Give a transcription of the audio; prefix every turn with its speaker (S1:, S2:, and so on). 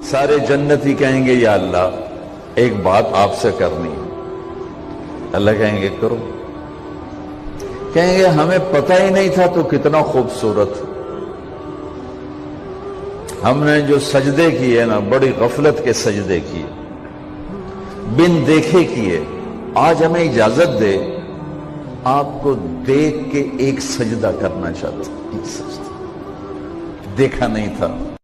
S1: सारे जन्नती कहेंगे या अल्लाह एक बात आपसे करनी है। अल्लाह कहेंगे करो। कहेंगे हमें पता ही नहीं था तो कितना खूबसूरत। हमने जो सजदे किए ना, बड़ी गफलत के सजदे किए, बिन देखे किए। आज हमें इजाजत दे, आपको देख के एक सजदा करना चाहता। एक सजदा देखा नहीं था।